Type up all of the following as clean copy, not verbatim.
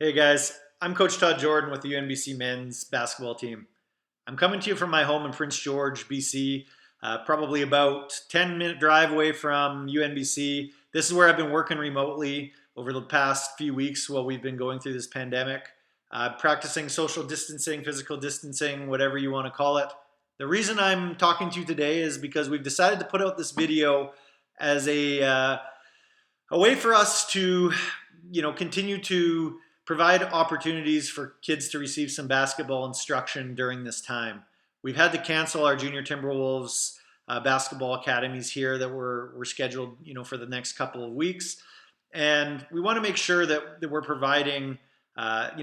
Hey guys, I'm Coach Todd Jordan with the UNBC men's basketball team. I'm coming to you from my home in Prince George, BC, probably about 10-minute drive away from UNBC. This is where I've been working remotely over the past few weeks while we've been going through this pandemic, practicing social distancing, physical distancing, whatever you want to call it. The reason I'm talking to you today is because we've decided to put out this video as a way for us to, continue to provide opportunities for kids to receive some basketball instruction during this time. We've had to cancel our junior Timberwolves basketball academies here that were scheduled, for the next couple of weeks, and we want to make sure that we're providing,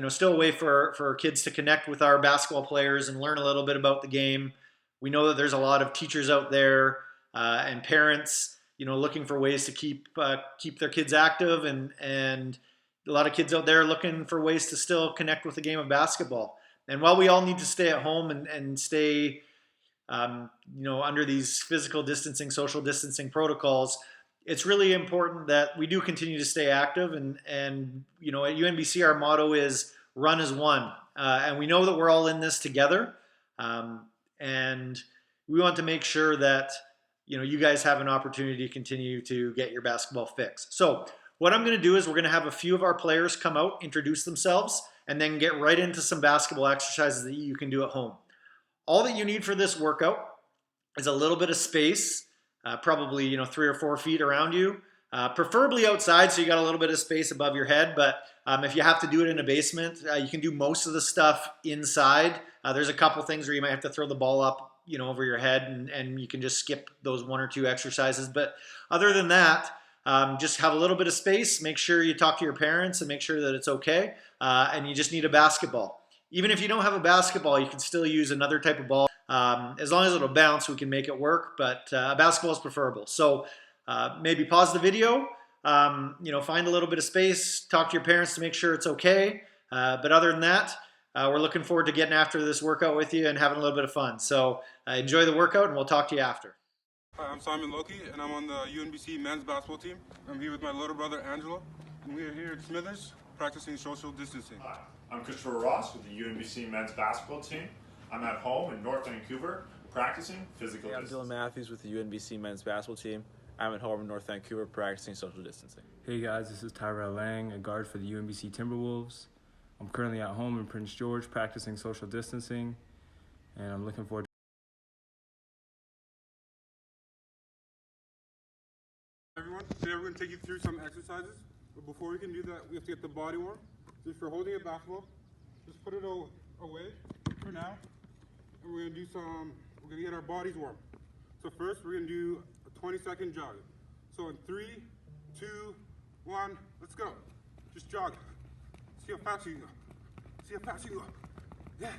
still a way for kids to connect with our basketball players and learn a little bit about the game. We know that there's a lot of teachers out there and parents, looking for ways to keep their kids active, and a lot of kids out there looking for ways to still connect with the game of basketball. And while we all need to stay at home and stay, under these physical distancing, social distancing protocols, it's really important that we do continue to stay active. And at UNBC, our motto is "Run as one," and we know that we're all in this together. And we want to make sure that you guys have an opportunity to continue to get your basketball fix. So what I'm going to do is we're going to have a few of our players come out, introduce themselves, and then get right into some basketball exercises that you can do at home. All that you need for this workout is a little bit of space, probably 3 or 4 feet around you, preferably outside so you got a little bit of space above your head. But if you have to do it in a basement, you can do most of the stuff inside. There's a couple things where you might have to throw the ball up over your head, and you can just skip those 1 or 2 exercises. But other than that, just have a little bit of space. Make sure you talk to your parents and make sure that it's okay. And you just need a basketball. Even if you don't have a basketball, you can still use another type of ball. As long as it'll bounce, we can make it work. But a basketball is preferable. So maybe pause the video. Find a little bit of space. Talk to your parents to make sure it's okay. But other than that, we're looking forward to getting after this workout with you and having a little bit of fun. So enjoy the workout, and we'll talk to you after. Hi, I'm Simon Loki, and I'm on the UNBC men's basketball team. I'm here with my little brother, Angelo, and we are here at Smithers practicing social distancing. Hi, I'm Christopher Ross with the UNBC men's basketball team. I'm at home in North Vancouver practicing physical distancing. I'm Dylan Matthews with the UNBC men's basketball team. I'm at home in North Vancouver practicing social distancing. Hey guys, this is Tyrell Lang, a guard for the UNBC Timberwolves. I'm currently at home in Prince George practicing social distancing, and I'm looking forward to Everyone, today we're going to take you through some exercises, but before we can do that, we have to get the body warm. So if you're holding a basketball, just put it away for now, and we're going to get our bodies warm. So first, we're going to do a 20-second jog. So in 3, 2, 1, let's go. Just jog. See how fast you go. See how fast you go. Yeah,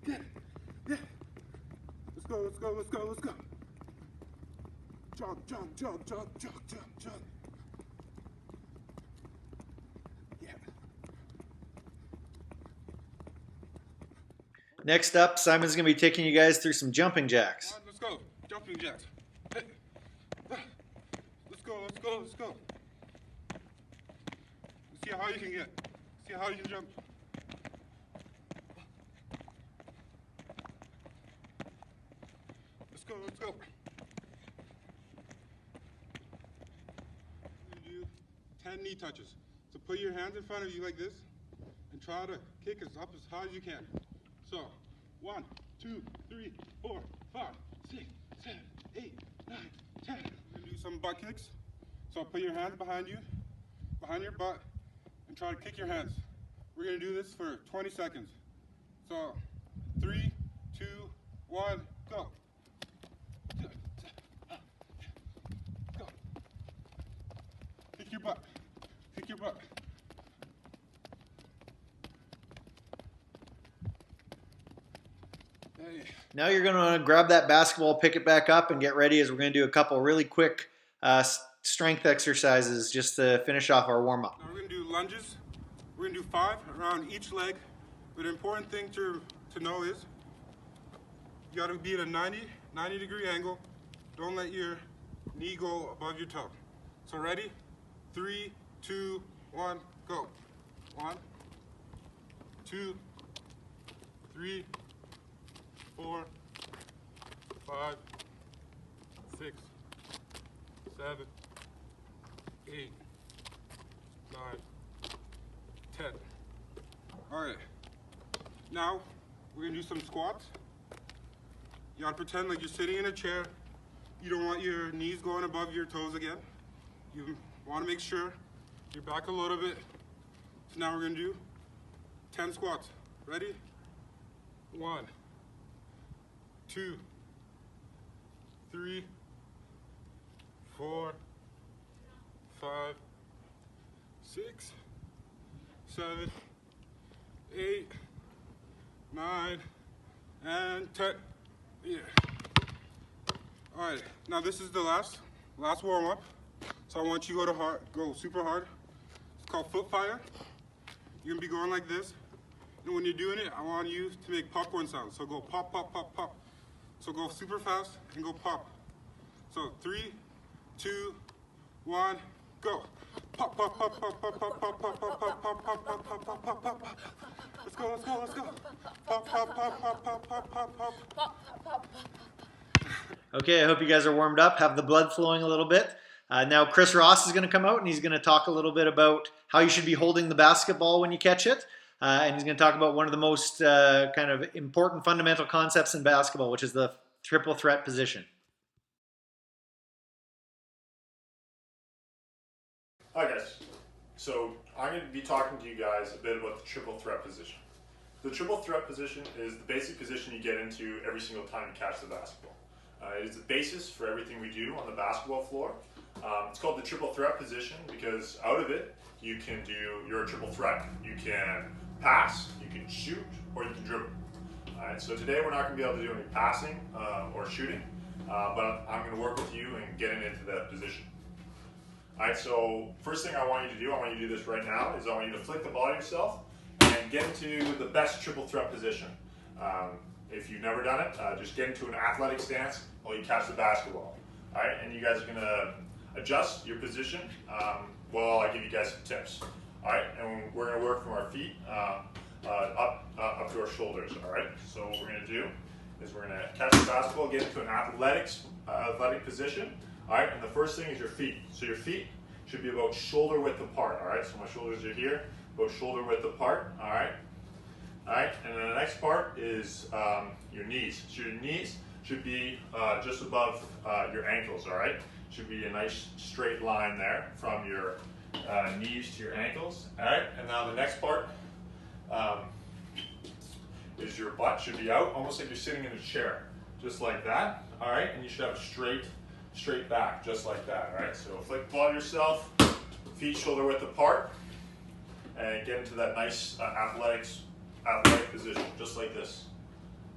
yeah, yeah. Let's go, let's go, let's go, let's go. Jog, jog, jog, jog, jog, jog, jog. Yeah. Next up, Simon's going to be taking you guys through some jumping jacks. Let's go. Jumping jacks. Hey. Let's go, let's go, let's go. See how high you can get. See how high you can jump. Let's go, let's go. You do 10 knee touches. So put your hands in front of you like this and try to kick as up as high as you can. So 1, 2, 3, 4, 5, 6, 7, 8, 9, 10. We're gonna do some butt kicks. So put your hands behind you, behind your butt, and try to kick your hands. We're gonna do this for 20 seconds. So 3, 2, 1, go. Go. Kick your butt. Kick your butt. Hey. Now you're going to grab that basketball, pick it back up, and get ready as we're going to do a couple really quick strength exercises just to finish off our warm-up. Now we're going to do lunges. We're going to do 5 around each leg. But the important thing to know is you got to be at a 90 degree angle. Don't let your knee go above your toe. So ready? 3, 2, 1, go. 1, 2, 3, 4, 5, 6, 7, 8, 9, 10. All right. Now we're gonna do some squats. You gotta pretend like you're sitting in a chair. You don't want your knees going above your toes again. You wanna make sure you're back a little bit. So now we're gonna do 10 squats. Ready? 1, 2, 3, 4, 5, 6, 7, 8, 9, and 10. Yeah. All right. Now this is the last warm up. So I want you to go super hard. It's called foot fire. You're gonna be going like this. And when you're doing it, I want you to make popcorn sounds. So go pop, pop, pop, pop. So go super fast and go pop. So 3, 2, 1, go. Pop, pop, pop, pop, pop, pop, pop, pop, pop, pop, pop, pop, pop, pop, pop, pop, pop. Let's go, let's go, let's go. Pop, pop, pop, pop, pop, pop, pop, pop. Okay, I hope you guys are warmed up, have the blood flowing a little bit. Now Chris Ross is going to come out and he's going to talk a little bit about how you should be holding the basketball when you catch it. And he's going to talk about one of the most kind of important fundamental concepts in basketball, which is the triple threat position. Hi guys, so I'm going to be talking to you guys a bit about the triple threat position. The triple threat position is the basic position you get into every single time you catch the basketball. It is the basis for everything we do on the basketball floor. It's called the triple threat position because out of it you can do your triple threat. You can pass, you can shoot, or you can dribble. Alright, so today we're not going to be able to do any passing or shooting, but I'm going to work with you and getting into that position. Alright, so first thing I want you to do, I want you to do this right now, is I want you to flick the ball to yourself and get into the best triple threat position. If you've never done it, just get into an athletic stance while you catch the basketball. Alright, and you guys are going to adjust your position while I give you guys some tips. Alright, and we're going to work from our feet up to our shoulders. Alright, so what we're going to do is we're going to catch the basketball, get into an athletic position. Alright, and the first thing is your feet. So your feet should be about shoulder width apart. Alright, so my shoulders are here, about shoulder width apart. Alright. Alright, and then the next part is your knees. So your knees should be just above your ankles, alright? Should be a nice straight line there from your knees to your ankles. Alright, and now the next part is your butt should be out, almost like you're sitting in a chair. Just like that, alright? And you should have a straight back, just like that, alright? So flick the ball to yourself, feet shoulder width apart, and get into that nice athletic position, just like this.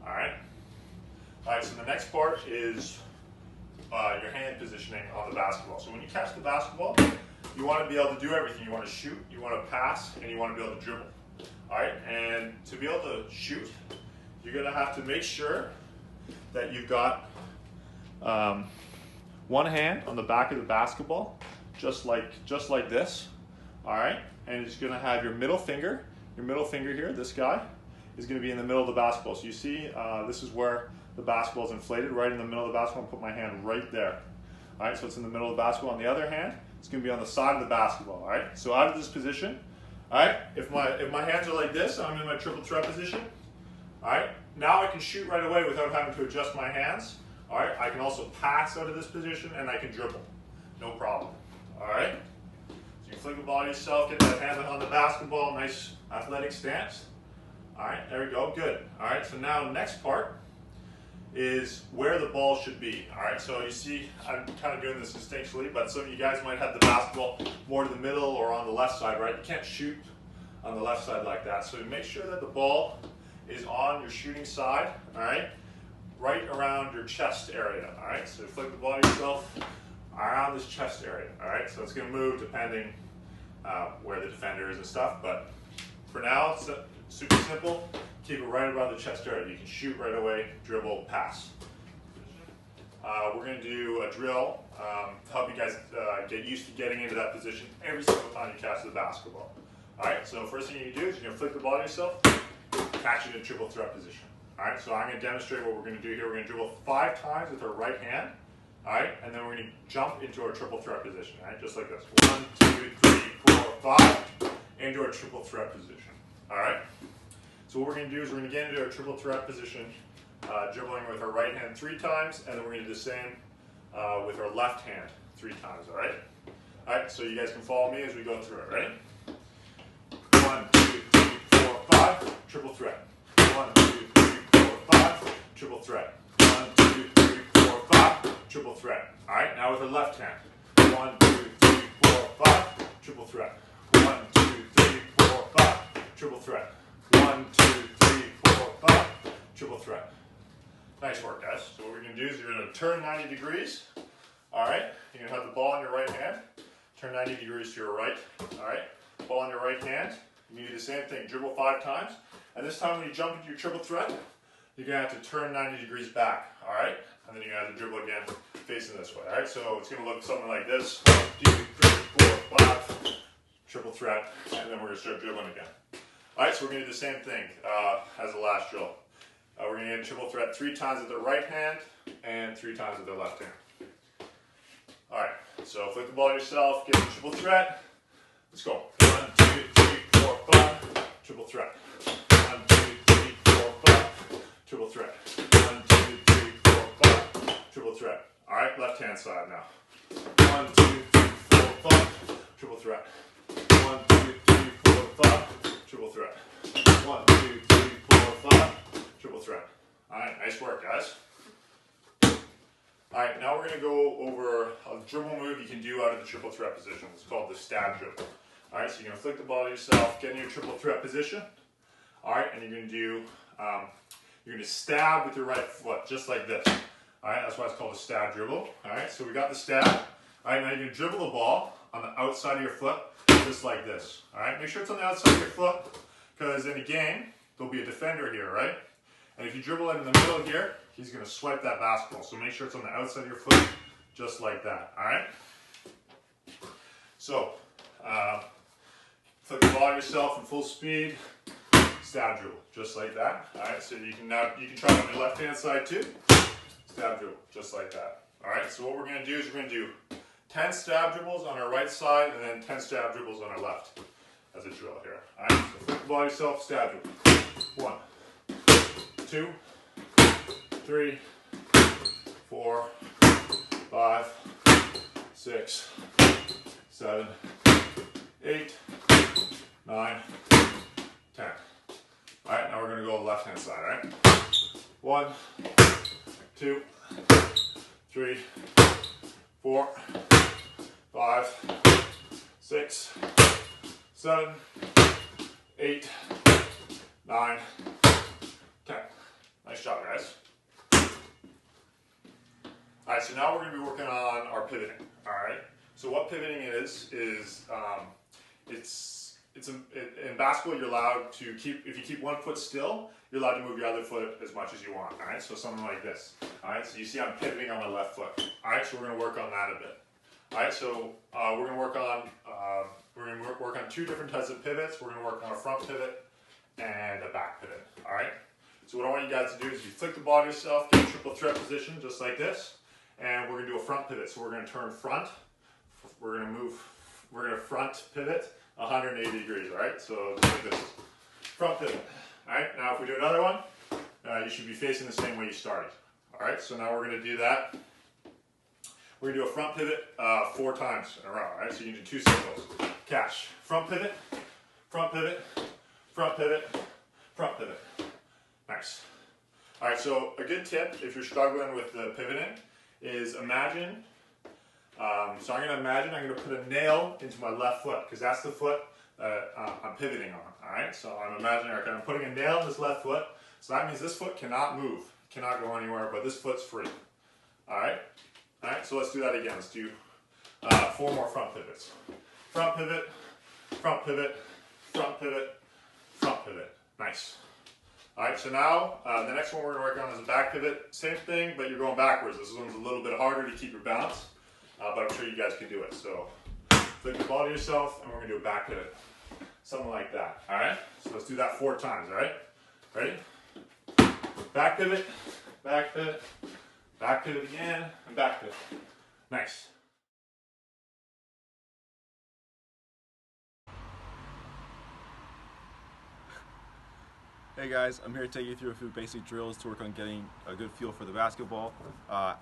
Alright? Alright, so the next part is your hand positioning on the basketball. So when you catch the basketball, you want to be able to do everything. You want to shoot, you want to pass, and you want to be able to dribble. Alright? And to be able to shoot, you're going to have to make sure that you've got one hand on the back of the basketball, just like this. Alright? And it's going to have your middle finger here, this guy, is going to be in the middle of the basketball. So you see, this is where the basketball is inflated, right in the middle of the basketball. I'm going to put my hand right there. All right, so it's in the middle of the basketball. On the other hand, it's going to be on the side of the basketball. All right, so out of this position, all right, if my hands are like this, I'm in my triple threat position. All right, now I can shoot right away without having to adjust my hands. All right, I can also pass out of this position and I can dribble, no problem. All right. So you flick the ball to yourself, get that hand on the basketball, nice athletic stance. All right, there we go, good. All right, so now the next part is where the ball should be. All right, so you see, I'm kind of doing this instinctually, but some of you guys might have the basketball more to the middle or on the left side, right? You can't shoot on the left side like that. So make sure that the ball is on your shooting side, all right? Right around your chest area, all right? So flick the ball to yourself around this chest area, all right? So it's gonna move depending where the defender is and stuff, but for now, it's super simple. Keep it right around the chest area. You can shoot right away, dribble, pass. We're going to do a drill to help you guys get used to getting into that position every single time you catch the basketball. All right, so first thing you do is you're going to flick the ball to yourself, catching a triple threat position. All right, so I'm going to demonstrate what we're going to do here. We're going to dribble 5 times with our right hand. All right, and then we're going to jump into our triple threat position. All right, just like this. 1, 2, 3, 4, 5, into our triple threat position. All right. So what we're going to do is we're going to get into our triple threat position, dribbling with our right hand 3 times, and then we're going to do the same with our left hand 3 times. All right. All right. So you guys can follow me as we go through it. Ready? 1, 2, 3, 4, 5. Triple threat. 1, 2, 3, 4, 5. Triple threat. 1, 2, 3, 4, 5. Triple threat. All right. Now with our left hand. 1, 2, 3, 4, 5. Triple threat. 1, 2, 3, 4, 5. Triple threat. 1, 2, 3, 4, 5. Triple threat. Nice work, guys. So what we're going to do is you're going to turn 90 degrees. All right. You're going to have the ball in your right hand. Turn 90 degrees to your right. All right. Ball in your right hand. You do the same thing. Dribble 5 times. And this time when you jump into your triple threat, you're going to have to turn 90 degrees back. All right. And then you're going to have to dribble again facing this way. All right. So it's going to look something like this. 1, 2, 3, 4, 5. Triple threat. And then we're going to start dribbling again. All right, so we're going to do the same thing as the last drill. We're going to get triple threat 3 times with the right hand and 3 times with the left hand. All right, so flick the ball yourself, get the triple threat. Let's go. 1, 2, 3, 4, 5. Triple threat. 1, 2, 3, 4, 5. Triple threat. 1, 2, 3, 4, 5. Triple threat. All right, left hand side now. 1, 2, 3, 4, 5. Triple threat. 1, 2, 3, 4, 5. Triple threat. 1, 2, 3, 4, 5. Triple threat. All right, nice work, guys. All right, now we're going to go over a dribble move you can do out of the triple threat position. It's called the stab dribble. All right, so you're going to flick the ball to yourself, get in your triple threat position. All right, and you're going to do, you're going to stab with your right foot, just like this. All right, that's why it's called a stab dribble. All right, so we got the stab. All right, now you're going to dribble the ball on the outside of your foot, just like this. All right, make sure it's on the outside of your foot, because in a game, there'll be a defender here, right? And if you dribble it in the middle here, he's going to swipe that basketball. So make sure it's on the outside of your foot, just like that. All right? So, flick the ball yourself in full speed, stab dribble, just like that. All right, so you can try it on your left-hand side too. Stab dribble, just like that. All right, so what we're going to do is we're going to do 10 stab dribbles on our right side and then 10 stab dribbles on our left as a drill here. All right, so flick the ball yourself, stab dribble. 1, 2, 3, 4, 5, 6, 7, 8, 9, 10. All right, now we're going to go to the left-hand side, all right? 1, 2, 3, 4, 5, 6, 7, 8, 9, 10. Nice job, guys. All right, so now we're going to be working on our pivoting. All right. So what pivoting is in basketball you're allowed to if you keep one foot still, you're allowed to move your other foot as much as you want. All right. So something like this. All right. So you see I'm pivoting on my left foot. All right. So we're going to work on that a bit. All right. So we're going to work on 2 different types of pivots. We're going to work on a front pivot and a back pivot. All right. So what I want you guys to do is you flick the ball to yourself, get a triple threat position just like this, and we're going to do a front pivot. So we're going to turn front. We're going to front pivot 180 degrees, all right? So just like this. Front pivot. All right, now if we do another one, you should be facing the same way you started. All right, so now we're going to do that. We're going to do a front pivot 4 times in a row, all right? So you can do 2 cycles. Catch. Front pivot, front pivot, front pivot, front pivot. Nice. All right, so a good tip if you're struggling with the pivoting is imagine, so I'm going to put a nail into my left foot because that's the foot that I'm pivoting on, all right? So I'm imagining, okay, I'm putting a nail in this left foot, so that means this foot cannot move, cannot go anywhere, but this foot's free, all right? All right, so let's do that again. Let's do 4 more front pivots. Front pivot, front pivot, front pivot, front pivot. Nice. All right, so now the next one we're going to work on is a back pivot. Same thing, but you're going backwards. This one's a little bit harder to keep your balance, but I'm sure you guys can do it. So flick the ball to yourself, and we're going to do a back pivot. Something like that, all right? So let's do that 4 times, all right? Ready? Back pivot, back pivot, back pivot again, and back pivot. Nice. Hey guys, I'm here to take you through a few basic drills to work on getting a good feel for the basketball.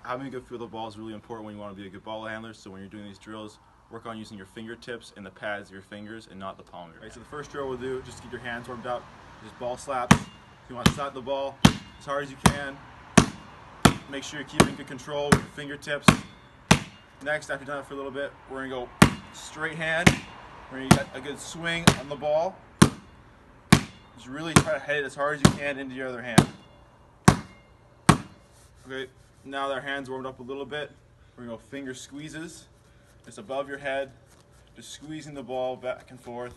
Having a good feel of the ball is really important when you want to be a good ball handler, so when you're doing these drills, work on using your fingertips and the pads of your fingers and not the palm of your hand. So the first drill we'll do, just to keep your hands warmed up, just ball slaps. You want to slap the ball as hard as you can. Make sure you're keeping good control with your fingertips. Next, after you've done it for a little bit, we're going to go straight hand. We're going to get a good swing on the ball. Just really try to hit it as hard as you can into your other hand. Okay, now that our hands warmed up a little bit, we're going to go finger squeezes, just above your head, just squeezing the ball back and forth,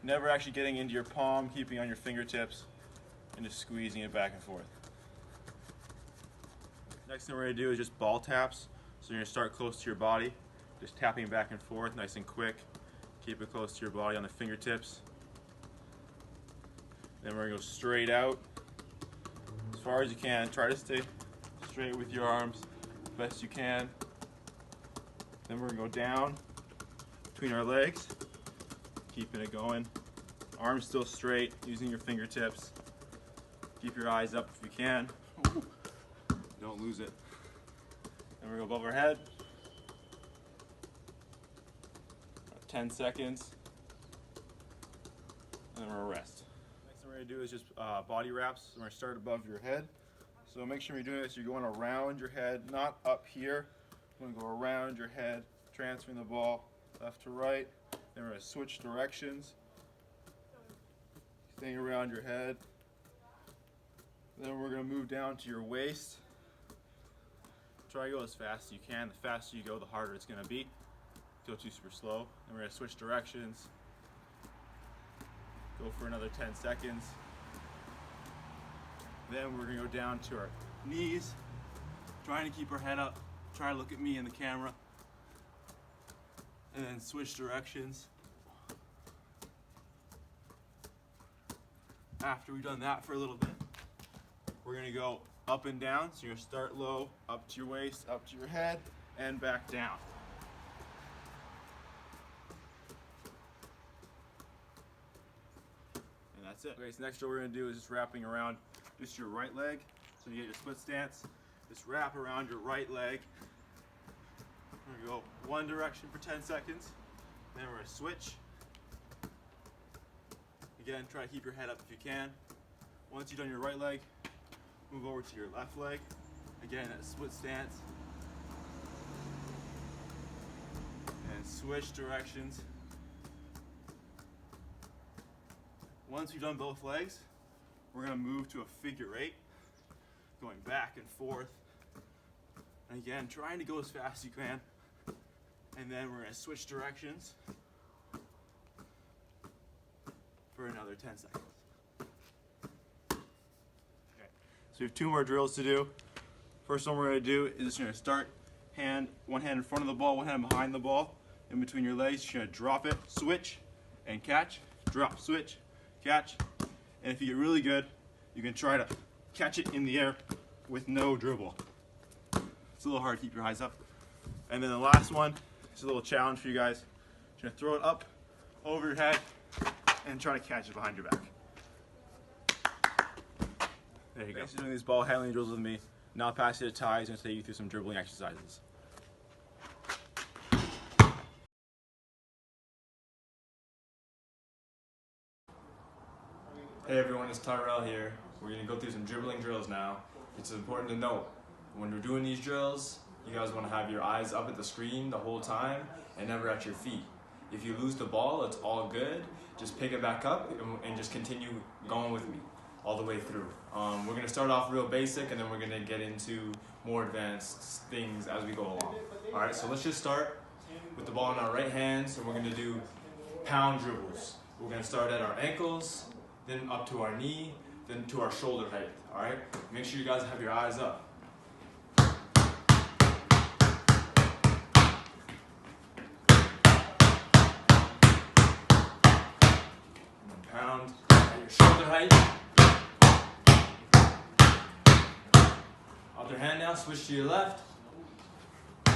never actually getting into your palm, keeping on your fingertips, and just squeezing it back and forth. Next thing we're going to do is just ball taps. So you're going to start close to your body, just tapping back and forth, nice and quick. Keep it close to your body on the fingertips. Then we're going to go straight out as far as you can. Try to stay straight with your arms as best you can. Then we're going to go down between our legs, keeping it going. Arms still straight, using your fingertips. Keep your eyes up if you can. Don't lose it. Then we're going to go above our head. 10 seconds. And then we're going to rest. Next thing we're going to do is just body wraps. So we're going to start above your head. So make sure you're doing this, you're going around your head, not up here. You're going to go around your head, transferring the ball left to right. Then we're going to switch directions. Staying around your head. Then we're going to move down to your waist. Try to go as fast as you can. The faster you go, the harder it's going to be. Go too super slow. Then we're going to switch directions. Go for another 10 seconds. Then we're going to go down to our knees. Trying to keep our head up. Try to look at me in the camera. And then switch directions. After we've done that for a little bit, we're going to go up and down. So you're going to start low, up to your waist, up to your head, and back down. And that's it. Okay, so next drill we're going to do is just wrapping around just your right leg. So you get your split stance. Just wrap around your right leg. We're going to go one direction for 10 seconds. Then we're going to switch. Again, try to keep your head up if you can. Once you've done your right leg, move over to your left leg. Again, that split stance. And switch directions. Once we've done both legs, we're going to move to a figure eight, going back and forth. And again, trying to go as fast as you can. And then we're going to switch directions for another 10 seconds. Okay. So we have two more drills to do. First one we're going to do is just going to start one hand in front of the ball, one hand behind the ball. In between your legs, you're going to drop it, switch, and catch. Drop, switch, catch. And if you get really good, you can try to catch it in the air with no dribble. It's a little hard to keep your eyes up. And then the last one is a little challenge for you guys. You're going to throw it up over your head and try to catch it behind your back. There you go. Thanks for doing these ball handling drills with me. Now I'll pass you to Ty. He's going to take you through some dribbling exercises. Hey everyone, it's Tyrell here. We're going to go through some dribbling drills now. It's important to note, when we're doing these drills, you guys want to have your eyes up at the screen the whole time and never at your feet. If you lose the ball, it's all good. Just pick it back up and just continue going with me all the way through. We're going to start off real basic and then we're going to get into more advanced things as we go along. Alright, so let's just start with the ball in our right hand. So we're going to do pound dribbles. We're going to start at our ankles, then up to our knee, then to our shoulder height. Alright, make sure you guys have your eyes up. Pound at your shoulder height. other hand now, switch to your left. 10.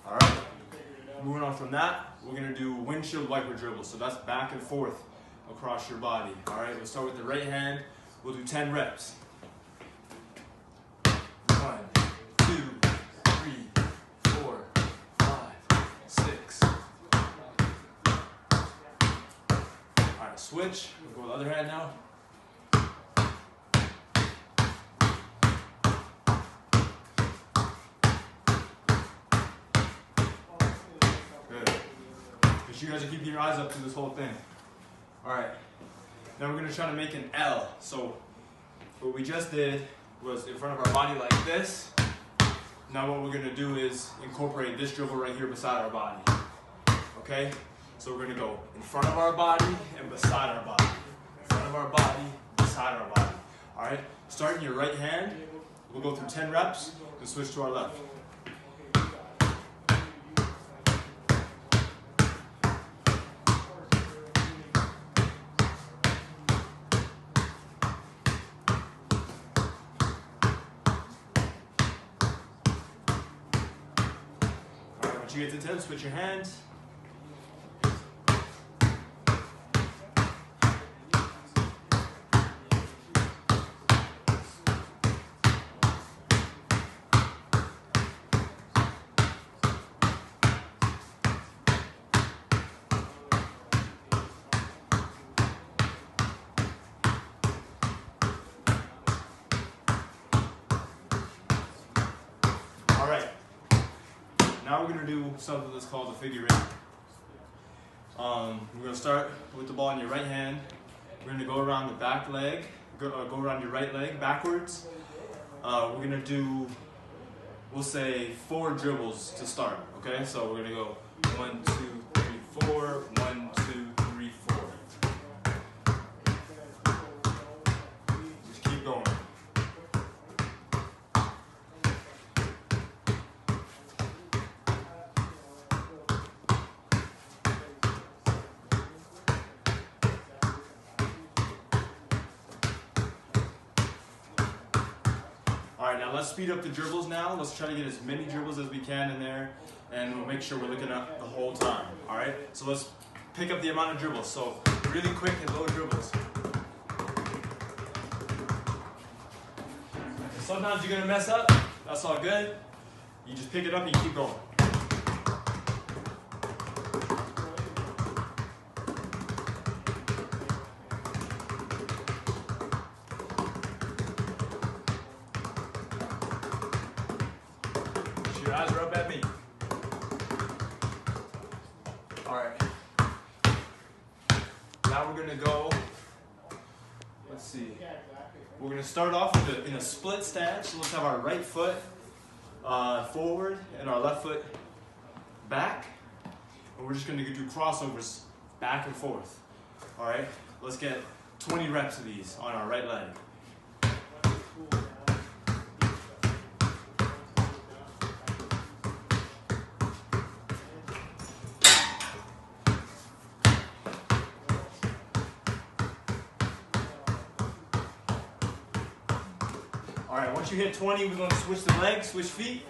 Alright. Moving on from that, we're going to do windshield wiper dribbles. So that's back and forth across your body. Alright, we'll start with the right hand. We'll do 10 reps. 1, 2, 3, 4, 5, 6. Alright, switch. We'll go with the other hand now. Good. Make sure you guys are keeping your eyes up through this whole thing. Alright. Now we're going to try to make an L. So what we just did was in front of our body like this. Now what we're going to do is incorporate this dribble right here beside our body. Okay? So we're going to go in front of our body and beside our body. In front of our body, beside our body. Alright? Start in your right hand. We'll go through 10 reps and switch to our left. Once you get to 10, switch your hands. All right. Now we're going to do something that's called a figure eight. We're going to start with the ball in your right hand. We're going to go around the back leg, go around your right leg backwards. We're going to do, we'll say 4 dribbles to start, okay? So we're going to go 1, 2, 3, 4, 1, 2, 3, 4. Just keep going. Alright, now let's speed up the dribbles now. Let's try to get as many dribbles as we can in there, and we'll make sure we're looking up the whole time. Alright, so let's pick up the amount of dribbles. So, really quick and low dribbles. Sometimes you're going to mess up. That's all good. You just pick it up and you keep going. Your eyes are up at me. Alright. Now we're going to go, let's see. We're going to start off with in a split stance. So let's have our right foot forward and our left foot back. And we're just going to do crossovers back and forth. Alright. Let's get 20 reps of these on our right leg. Alright, once you hit 20, we're going to switch the legs, switch feet.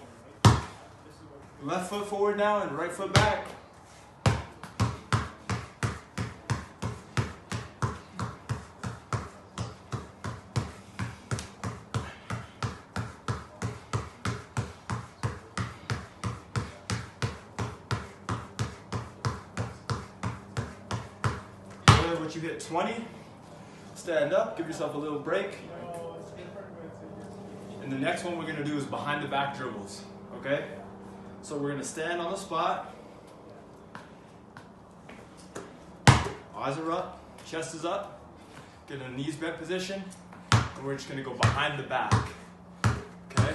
Left foot forward now and right foot back. Once you hit 20, stand up, give yourself a little break. And the next one we're going to do is behind the back dribbles, okay? So we're going to stand on the spot. Eyes are up, chest is up. Get in a knees bent position. And we're just going to go behind the back, okay?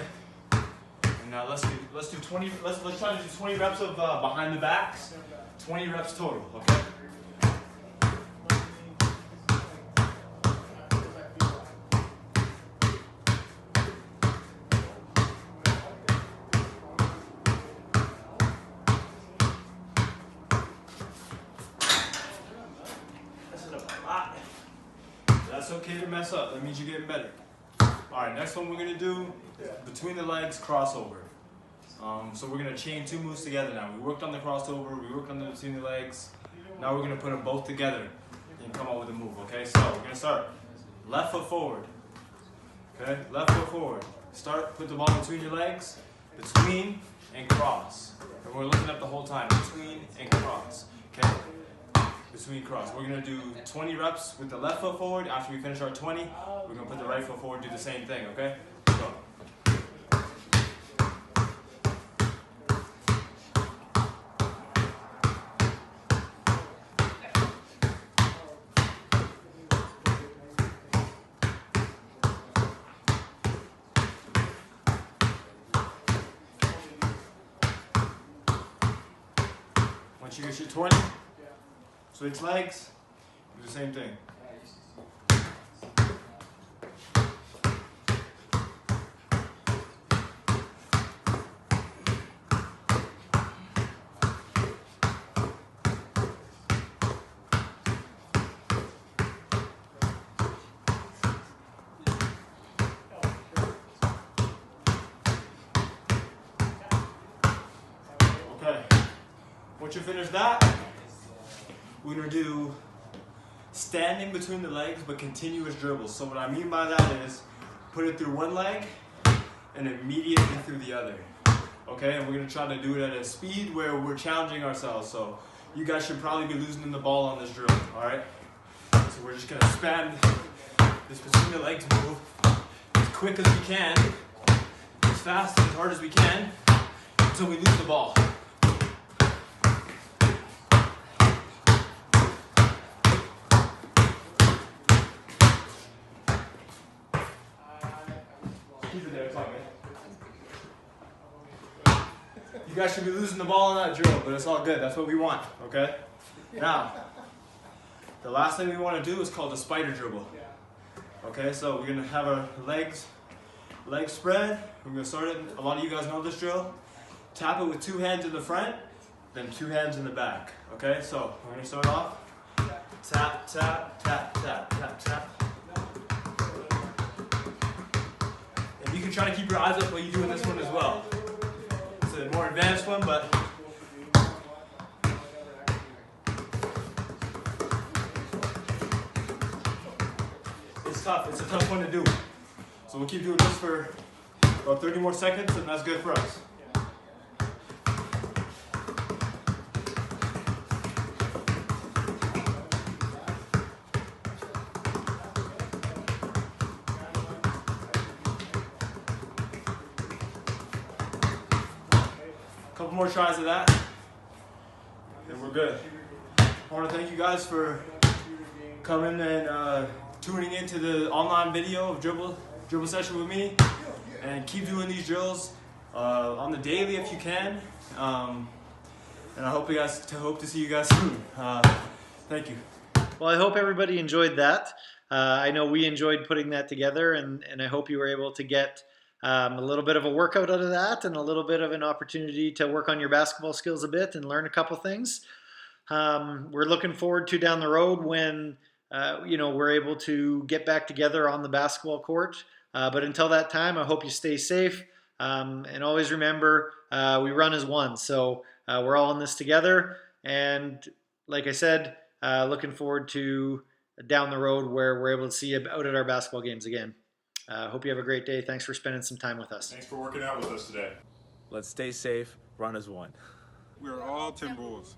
And now let's do 20. Let's try to do 20 reps of behind the backs. 20 reps total, okay? That's okay to mess up. That means you're getting better. Alright, next one we're going to do is between the legs crossover. So we're going to chain two moves together now. We worked on the crossover, we worked on the between the legs. Now we're going to put them both together and come up with a move, okay? So we're going to start left foot forward. Okay, left foot forward. Start, put the ball between your legs, between and cross. And we're looking up the whole time, between and cross. Okay, between cross. We're going to do 20 reps with the left foot forward. After we finish our 20, we're going to put the right foot forward, do the same thing, okay? Go. Once you get your 20, switch legs, do the same thing. Okay. Once you finish that, we're going to do standing between the legs but continuous dribbles. So what I mean by that is put it through one leg and immediately through the other. Okay, and we're going to try to do it at a speed where we're challenging ourselves. So you guys should probably be losing the ball on this drill, alright? So we're just going to span this between the legs move as quick as we can, as fast and as hard as we can, until we lose the ball. Keep it there, it's all good. You guys should be losing the ball on that drill, but it's all good. That's what we want, okay? Now, the last thing we want to do is called a spider dribble. Okay, so we're going to have our legs spread. We're going to start it. A lot of you guys know this drill. Tap it with two hands in the front, then two hands in the back. Okay, so we're going to start off. Tap, tap, tap, tap, tap, tap. You can try to keep your eyes up while you do this one as well. It's a more advanced one, but it's tough. It's a tough one to do. So we'll keep doing this for about 30 more seconds, and that's good for us. Couple more tries of that, and we're good. I want to thank you guys for coming and tuning into the online video of dribble session with me, and keep doing these drills on the daily if you can. And I hope to see you guys soon. Thank you. Well, I hope everybody enjoyed that. I know we enjoyed putting that together, and I hope you were able to get a little bit of a workout out of that, and a little bit of an opportunity to work on your basketball skills a bit and learn a couple things. We're looking forward to down the road when we're able to get back together on the basketball court. But until that time, I hope you stay safe. And always remember, we run as one. So we're all in this together. And like I said, looking forward to down the road where we're able to see you out at our basketball games again. Hope you have a great day. Thanks for spending some time with us. Thanks for working out with us today. Let's stay safe, run as one. We are all Timberwolves.